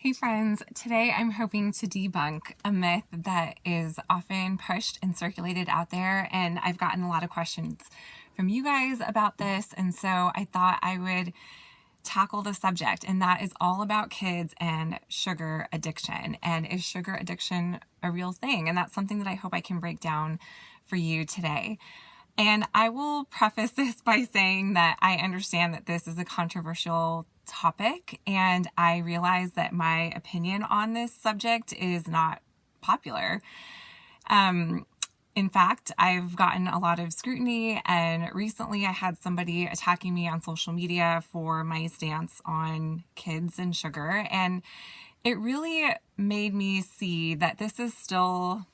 Hey friends, today I'm hoping to debunk a myth that is often pushed and circulated out there, and I've gotten a lot of questions from you guys about this, and so I thought I would tackle the subject, and that is all about kids and sugar addiction. And is sugar addiction a real thing? And that's something that I hope I can break down for you today. And I will preface this by saying that I understand that this is a controversial topic, and I realize that my opinion on this subject is not popular. In fact, I've gotten a lot of scrutiny, and recently I had somebody attacking me on social media for my stance on kids and sugar, and it really made me see that this is still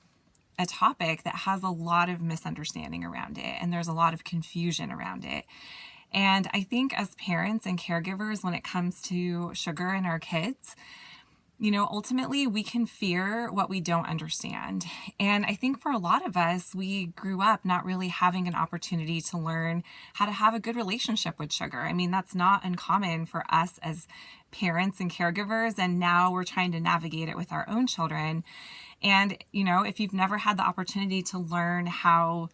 a topic that has a lot of misunderstanding around it, and there's a lot of confusion around it. And I think as parents and caregivers, when it comes to sugar and our kids, ultimately we can fear what we don't understand. And I think for a lot of us, we grew up not really having an opportunity to learn how to have a good relationship with sugar. I mean, that's not uncommon for us as parents and caregivers, and now we're trying to navigate it with our own children. And, if you've never had the opportunity to learn how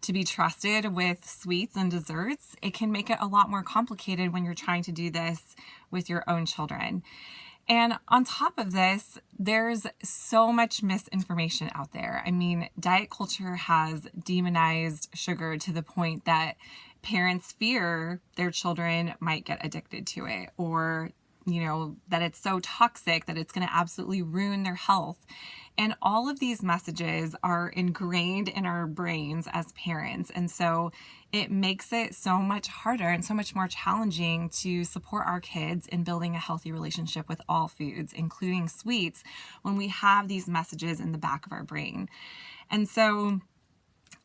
to be trusted with sweets and desserts, it can make it a lot more complicated when you're trying to do this with your own children. And on top of this, there's so much misinformation out there. I mean, diet culture has demonized sugar to the point that parents fear their children might get addicted to it, or that it's so toxic that it's going to absolutely ruin their health. And all of these messages are ingrained in our brains as parents. And so it makes it so much harder and so much more challenging to support our kids in building a healthy relationship with all foods, including sweets, when we have these messages in the back of our brain. And so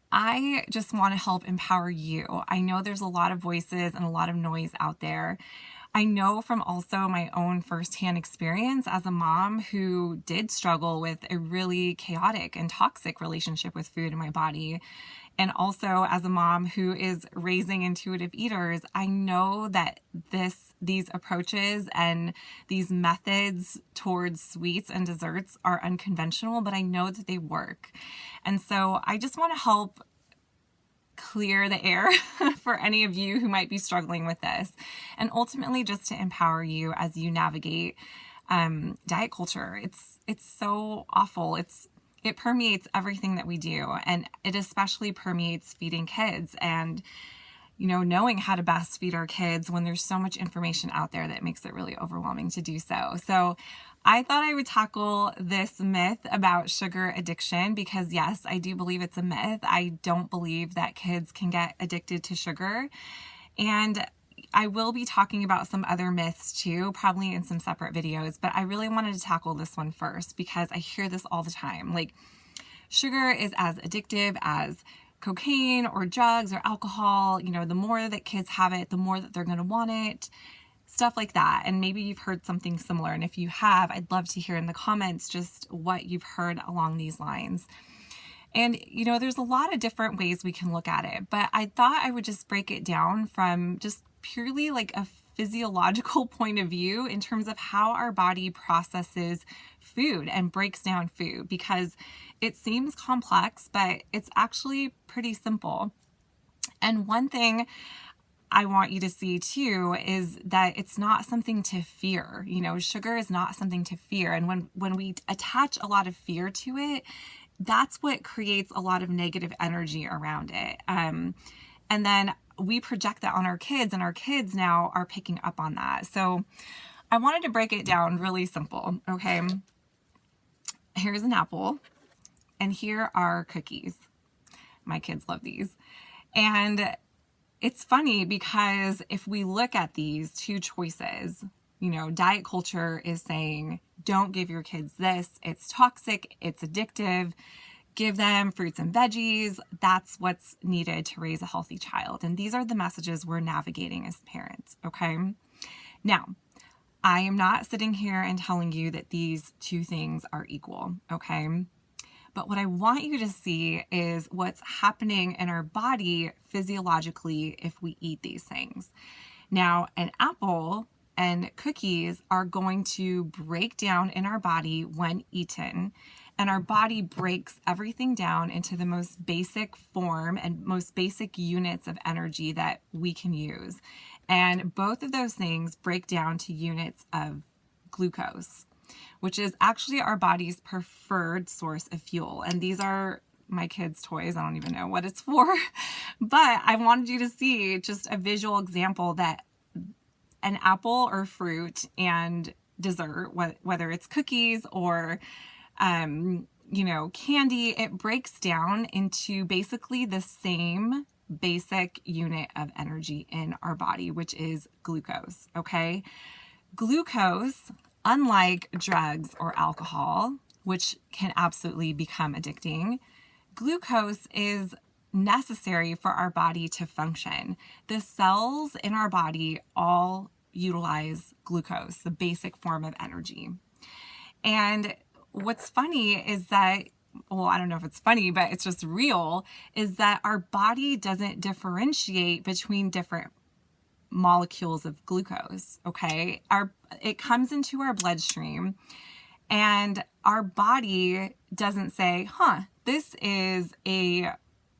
I just want to help empower you. I know there's a lot of voices and a lot of noise out there. I know from also my own firsthand experience as a mom who did struggle with a really chaotic and toxic relationship with food in my body. And also as a mom who is raising intuitive eaters, I know that these approaches and these methods towards sweets and desserts are unconventional, but I know that they work. And so I just want to help clear the air for any of you who might be struggling with this, and ultimately just to empower you as you navigate diet culture. It's so awful. It permeates everything that we do, and it especially permeates feeding kids and knowing how to best feed our kids when there's so much information out there that makes it really overwhelming to do so. So I thought I would tackle this myth about sugar addiction because, yes, I do believe it's a myth. I don't believe that kids can get addicted to sugar. And I will be talking about some other myths too, probably in some separate videos, but I really wanted to tackle this one first because I hear this all the time. Like, sugar is as addictive as cocaine or drugs or alcohol. The more that kids have it, the more that they're going to want it. Stuff like that. And maybe you've heard something similar. And if you have, I'd love to hear in the comments just what you've heard along these lines. And, there's a lot of different ways we can look at it, but I thought I would just break it down from just purely like a physiological point of view in terms of how our body processes food and breaks down food, because it seems complex, but it's actually pretty simple. And one thing I want you to see too is that it's not something to fear. Sugar is not something to fear. And when we attach a lot of fear to it, that's what creates a lot of negative energy around it. And then we project that on our kids, and our kids now are picking up on that. So I wanted to break it down really simple. Okay. Here's an apple, and here are cookies. My kids love these. And it's funny because if we look at these two choices, diet culture is saying, don't give your kids this. It's toxic. It's addictive. Give them fruits and veggies. That's what's needed to raise a healthy child. And these are the messages we're navigating as parents. Okay. Now, I am not sitting here and telling you that these two things are equal. Okay. But what I want you to see is what's happening in our body physiologically if we eat these things. Now, an apple and cookies are going to break down in our body when eaten. And our body breaks everything down into the most basic form and most basic units of energy that we can use. And both of those things break down to units of glucose, which is actually our body's preferred source of fuel. And these are my kids' toys. I don't even know what it's for, but I wanted you to see just a visual example that an apple or fruit and dessert, whether it's cookies or candy, it breaks down into basically the same basic unit of energy in our body, which is glucose. Okay. Glucose, unlike drugs or alcohol, which can absolutely become addicting, glucose is necessary for our body to function. The cells in our body all utilize glucose, the basic form of energy. And what's funny is that, well, I don't know if it's funny, but it's just real, is that our body doesn't differentiate between different molecules of glucose, okay? It comes into our bloodstream and our body doesn't say, this is a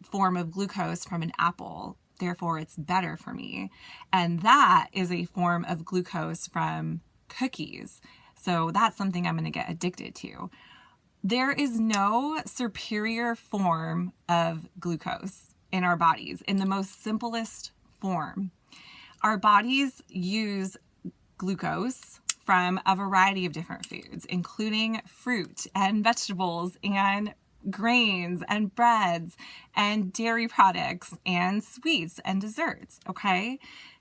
form of glucose from an apple, therefore it's better for me. And that is a form of glucose from cookies. So that's something I'm going to get addicted to. There is no superior form of glucose in our bodies in the most simplest form. Our bodies use glucose from a variety of different foods, including fruit and vegetables and grains and breads and dairy products and sweets and desserts, okay?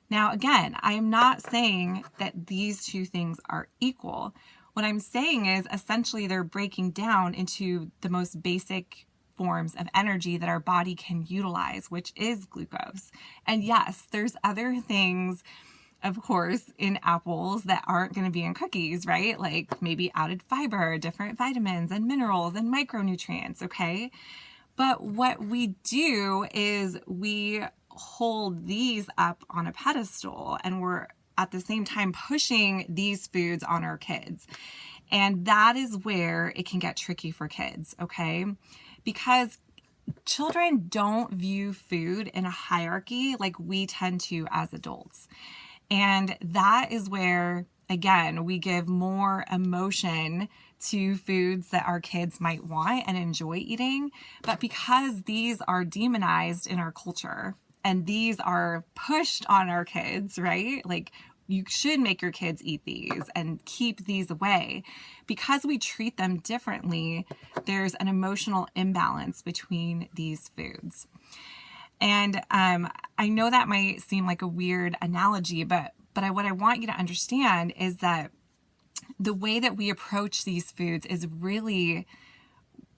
Now, again, I am not saying that these two things are equal. What I'm saying is essentially they're breaking down into the most basic forms of energy that our body can utilize, which is glucose. And yes, there's other things, of course, in apples that aren't going to be in cookies, right? Like maybe added fiber, different vitamins and minerals and micronutrients, okay? But what we do is we hold these up on a pedestal and we're at the same time pushing these foods on our kids. And that is where it can get tricky for kids, okay? Because children don't view food in a hierarchy like we tend to as adults. And that is where, again, we give more emotion to foods that our kids might want and enjoy eating. But because these are demonized in our culture and these are pushed on our kids, right? Like, you should make your kids eat these and keep these away. Because we treat them differently, there's an emotional imbalance between these foods. And I know that might seem like a weird analogy, but what I want you to understand is that the way that we approach these foods is really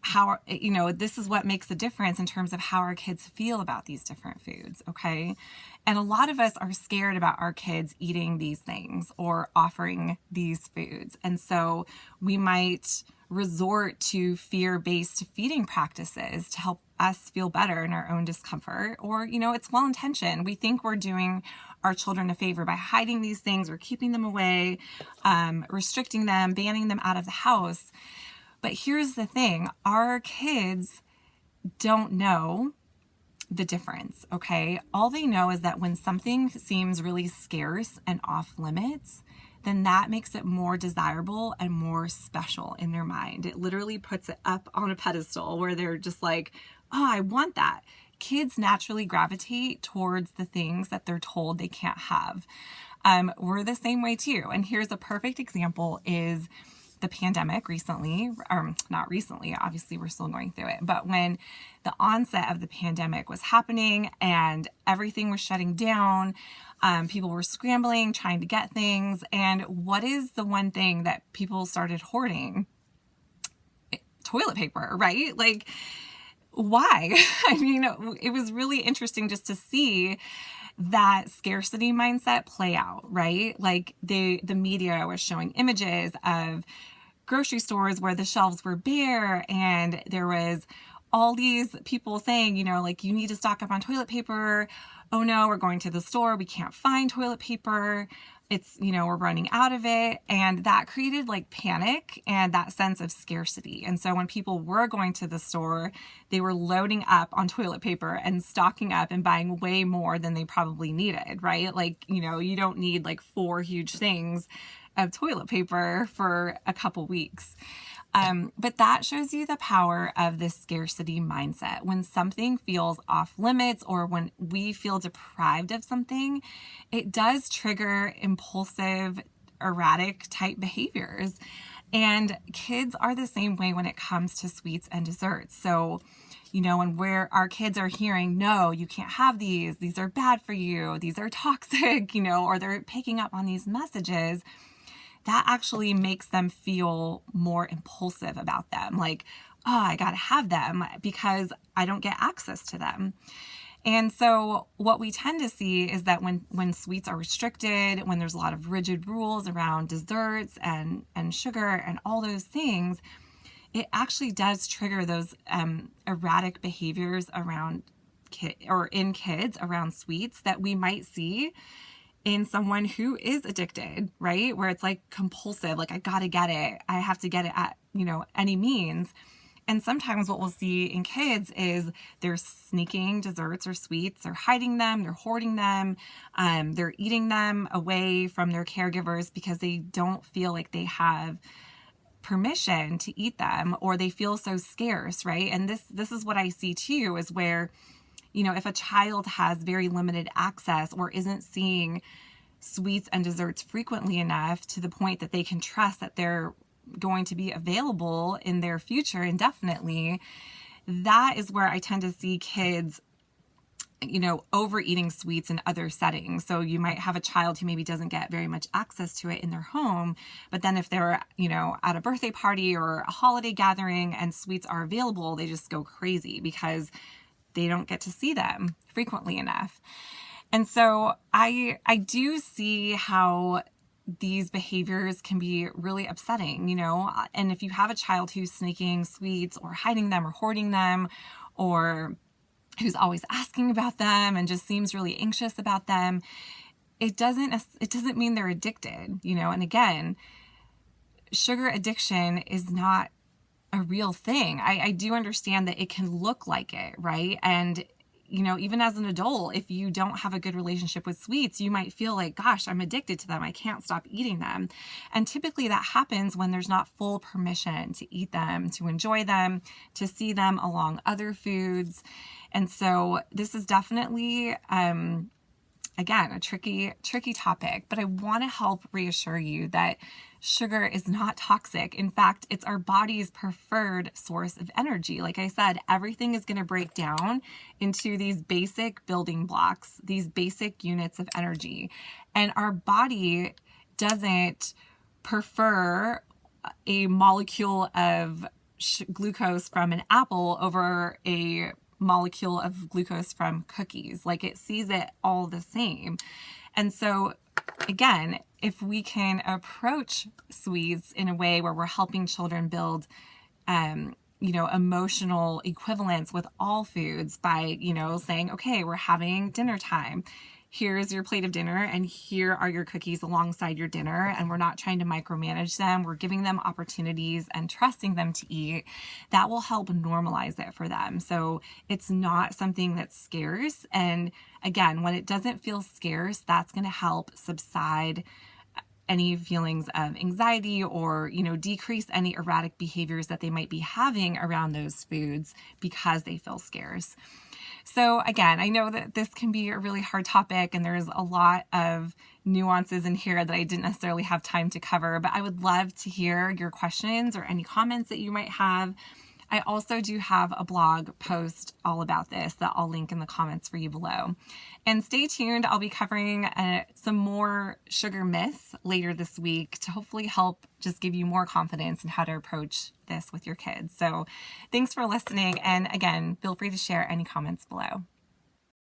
how, this is what makes the difference in terms of how our kids feel about these different foods, okay? And a lot of us are scared about our kids eating these things or offering these foods. And so we might resort to fear-based feeding practices to help us feel better in our own discomfort. Or, it's well-intentioned. We think we're doing our children a favor by hiding these things or keeping them away, restricting them, banning them out of the house. But here's the thing, our kids don't know the difference, okay? All they know is that when something seems really scarce and off limits, then that makes it more desirable and more special in their mind. It literally puts it up on a pedestal where they're just like, oh, I want that. Kids naturally gravitate towards the things that they're told they can't have. We're the same way too. And here's a perfect example is the pandemic recently, or not recently, obviously we're still going through it, but when the onset of the pandemic was happening and everything was shutting down, people were scrambling, trying to get things. And what is the one thing that people started hoarding? Toilet paper, right? Like, why? I mean, it was really interesting just to see that scarcity mindset play out, right? Like the media was showing images of grocery stores where the shelves were bare and there was all these people saying, like, you need to stock up on toilet paper. Oh no, we're going to the store, we can't find toilet paper. it's, we're running out of it. And that created like panic and that sense of scarcity. And so when people were going to the store, they were loading up on toilet paper and stocking up and buying way more than they probably needed, right? Like, you don't need like 4 huge things of toilet paper for a couple weeks. But that shows you the power of this scarcity mindset. When something feels off limits or when we feel deprived of something, it does trigger impulsive, erratic type behaviors. And kids are the same way when it comes to sweets and desserts. So, and where our kids are hearing, no, you can't have these are bad for you, these are toxic, or they're picking up on these messages, that actually makes them feel more impulsive about them. Like, oh, I got to have them because I don't get access to them. And so what we tend to see is that when sweets are restricted, when there's a lot of rigid rules around desserts and sugar and all those things, it actually does trigger those erratic behaviors around in kids around sweets that we might see in someone who is addicted, right? Where it's like compulsive, like I gotta get it. I have to get it at, any means. And sometimes what we'll see in kids is they're sneaking desserts or sweets, they're hiding them, they're hoarding them, they're eating them away from their caregivers because they don't feel like they have permission to eat them, or they feel so scarce, right? And this is what I see too, is where if a child has very limited access or isn't seeing sweets and desserts frequently enough to the point that they can trust that they're going to be available in their future indefinitely, that is where I tend to see kids, overeating sweets in other settings. So you might have a child who maybe doesn't get very much access to it in their home, but then if they're, at a birthday party or a holiday gathering and sweets are available, they just go crazy because they don't get to see them frequently enough. And so I do see how these behaviors can be really upsetting, and if you have a child who's sneaking sweets or hiding them or hoarding them, or who's always asking about them and just seems really anxious about them, it doesn't mean they're addicted, and again, sugar addiction is not a real thing. I do understand that it can look like it, right? And, even as an adult, if you don't have a good relationship with sweets, you might feel like, gosh, I'm addicted to them. I can't stop eating them. And typically that happens when there's not full permission to eat them, to enjoy them, to see them along other foods. And so this is definitely, again, a tricky topic, but I want to help reassure you that sugar is not toxic. In fact, it's our body's preferred source of energy. Like I said, everything is going to break down into these basic building blocks, these basic units of energy. And our body doesn't prefer a molecule of glucose from an apple over a molecule of glucose from cookies. Like, it sees it all the same. And so again, if we can approach sweets in a way where we're helping children build, emotional equivalence with all foods by, saying, okay, we're having dinner time. Here's your plate of dinner and here are your cookies alongside your dinner. And we're not trying to micromanage them. We're giving them opportunities and trusting them to eat. That will help normalize it for them. So it's not something that's scarce. And again, when it doesn't feel scarce, that's going to help subside any feelings of anxiety or, decrease any erratic behaviors that they might be having around those foods because they feel scarce. So again, I know that this can be a really hard topic and there's a lot of nuances in here that I didn't necessarily have time to cover, but I would love to hear your questions or any comments that you might have. I also do have a blog post all about this that I'll link in the comments for you below. And stay tuned. I'll be covering some more sugar myths later this week to hopefully help just give you more confidence in how to approach this with your kids. So thanks for listening. And again, feel free to share any comments below.